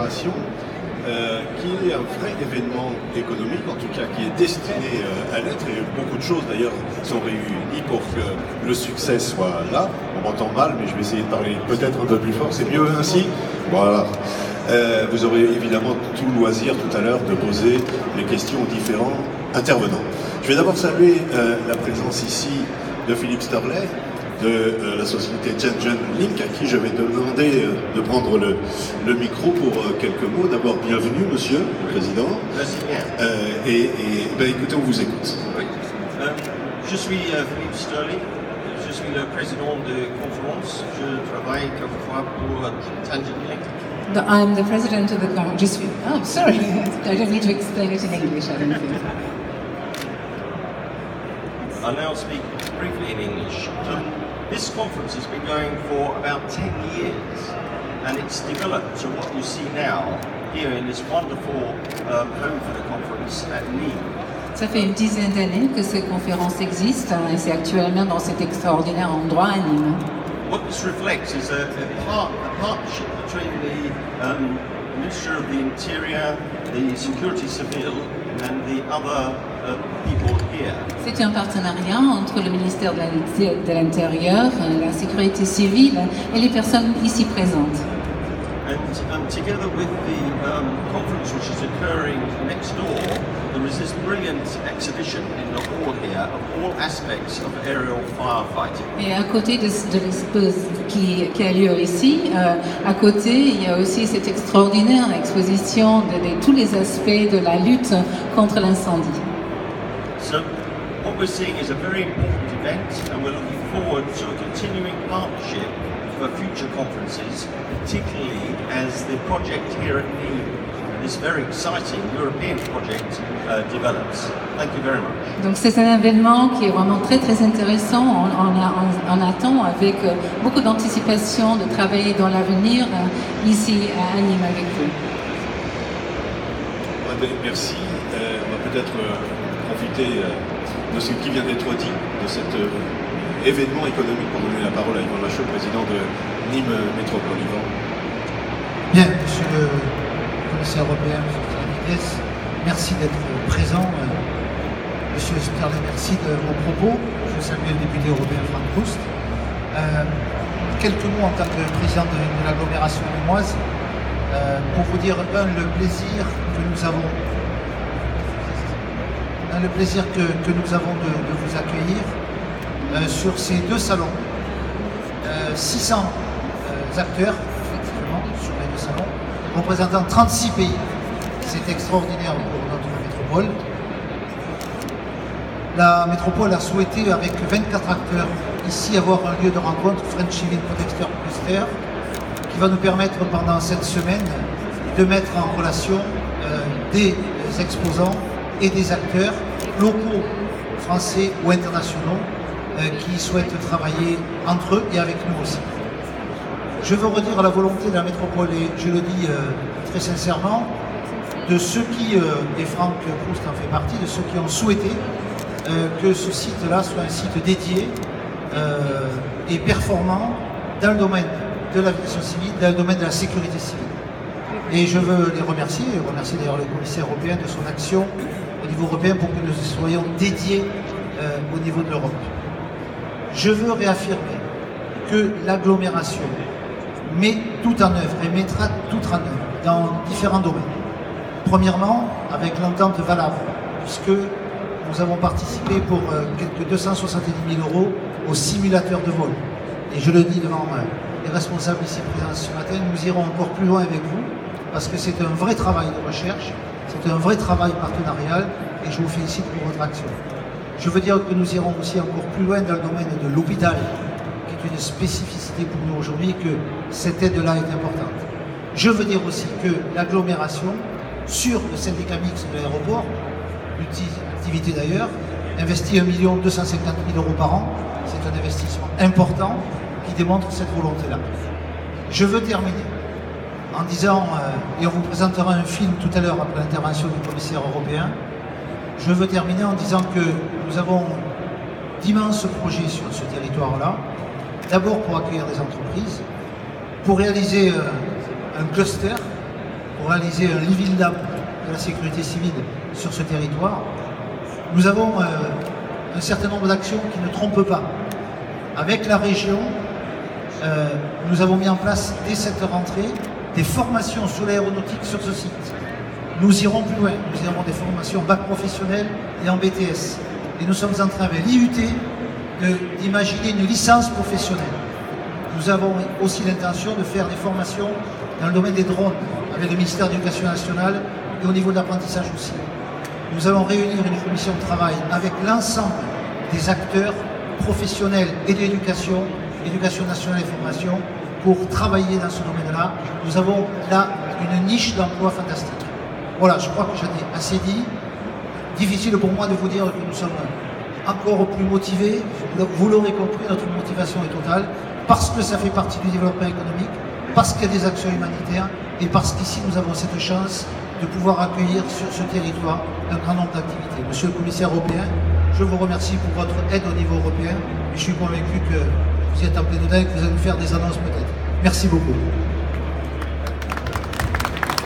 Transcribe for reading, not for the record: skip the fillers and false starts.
agglomération qui est un vrai événement économique, en tout cas qui est destiné à l'être, et beaucoup de choses d'ailleurs sont réunies pour que le succès soit là. On m'entend mal, mais je vais essayer de parler peut-être un peu plus fort, c'est mieux ainsi. Voilà. Vous aurez évidemment tout loisir tout à l'heure de poser les questions aux différents intervenants. Je vais d'abord saluer la présence ici de Philippe Sterlet, de la société Gen Link, à qui je vais demander de prendre le micro pour quelques mots. D'abord, bienvenue, monsieur le président. Merci bien. Écoutez, on vous écoute. Oui. Je suis Philippe Sterlet, je suis le président de conférence. Je travaille quelquefois pour Tangent Link. I'm the president of the conference. Oh, sorry, I don't need to explain it in English, I don't think. I'll now speak briefly in English. This conference has been going for about 10 years, and it's developed to what you see now here in this wonderful home for the conference at Nîmes. Ça fait une dizaine d'années que ces conférences existent, et c'est actuellement dans cet extraordinaire endroit à Nîmes. What this reflects is a partnership between the Minister of the Interior, the Security Civil, and the other people here. C'est un partenariat entre le ministère de l'Intérieur, la sécurité civile et les personnes ici présentes. And together with the conference which is occurring next door, there is this brilliant exhibition in the hall here of all aspects of aerial firefighting. Et à côté de l'exposition qui a lieu ici, à côté, il y a aussi cette extraordinaire exposition de tous les aspects de la lutte contre l'incendie. So what we're seeing is a very important event, and we're looking forward to a continuing partnership for future conferences, particularly as the project here at Nîmes, this very exciting European project, develops. Thank you very much. Donc c'est un événement qui est vraiment très très intéressant. On attend avec beaucoup d'anticipation de travailler dans l'avenir ici à Nîmes avec vous. Merci. On va peut-être profiter de ce qui vient d'être dit, de cet événement économique, pour donner la parole à Yvan Lachaud, président de Nîmes Métropole. Yvan. Bien, monsieur le commissaire européen, monsieur Stylianides, merci d'être présent. Monsieur Sterlet, merci de vos propos. Je salue le député européen Franck Proust. Quelques mots en tant que président de l'agglomération limoise pour vous dire, le plaisir que nous avons de vous accueillir sur ces deux salons. 600 acteurs, effectivement, sur les deux salons, représentant 36 pays. C'est extraordinaire pour notre métropole. La métropole a souhaité, avec 24 acteurs, ici avoir un lieu de rencontre, French Event Protector Cluster, qui va nous permettre pendant cette semaine de mettre en relation des exposants et des acteurs locaux, français ou internationaux, qui souhaitent travailler entre eux et avec nous aussi. Je veux redire la volonté de la métropole, et je le dis très sincèrement, de ceux qui, et Franck Proust en fait partie, de ceux qui ont souhaité que ce site-là soit un site dédié et performant dans le domaine de l'aviation civile, dans le domaine de la sécurité civile. Et je veux les remercier, et remercier d'ailleurs le commissaire européen de son action au niveau européen pour que nous soyons dédiés au niveau de l'Europe. Je veux réaffirmer que l'agglomération met tout en œuvre et mettra tout en œuvre dans différents domaines. Premièrement, avec l'entente Valave, puisque nous avons participé pour quelques 270 000 € au simulateur de vol. Et je le dis devant les responsables ici présents ce matin, nous irons encore plus loin avec vous, parce que c'est un vrai travail de recherche, c'est un vrai travail partenarial, et je vous félicite pour votre action. Je veux dire que nous irons aussi encore plus loin dans le domaine de l'hôpital, qui est une spécificité pour nous aujourd'hui, que cette aide-là est importante. Je veux dire aussi que l'agglomération, sur le syndicat mixte de l'aéroport, l'activité d'ailleurs, investit 1 250 000 € par an. C'est un investissement important qui démontre cette volonté-là. Je veux terminer en disant, et on vous présentera un film tout à l'heure après l'intervention du commissaire européen, je veux terminer en disant que nous avons d'immenses projets sur ce territoire-là, d'abord pour accueillir des entreprises, pour réaliser un cluster pour réaliser un living lab de la sécurité civile sur ce territoire. Nous avons un certain nombre d'actions qui ne trompent pas. Avec la région, nous avons mis en place dès cette rentrée des formations sur l'aéronautique sur ce site. Nous irons plus loin, nous avons des formations bac professionnel et en BTS. Et nous sommes en train avec l'IUT d'imaginer une licence professionnelle. Nous avons aussi l'intention de faire des formations dans le domaine des drones avec le ministère de l'Éducation nationale et au niveau de l'apprentissage aussi. Nous allons réunir une commission de travail avec l'ensemble des acteurs professionnels et de l'éducation, éducation nationale et formation, pour travailler dans ce domaine-là. Nous avons là une niche d'emploi fantastique. Voilà, je crois que j'en ai assez dit. Difficile pour moi de vous dire que nous sommes encore plus motivés. Vous l'aurez compris, notre motivation est totale, parce que ça fait partie du développement économique, parce qu'il y a des actions humanitaires, et parce qu'ici nous avons cette chance de pouvoir accueillir sur ce territoire un grand nombre d'activités. Monsieur le commissaire européen, je vous remercie pour votre aide au niveau européen, et je suis convaincu que vous y êtes en plein dedans et que vous allez nous faire des annonces peut-être. Merci beaucoup.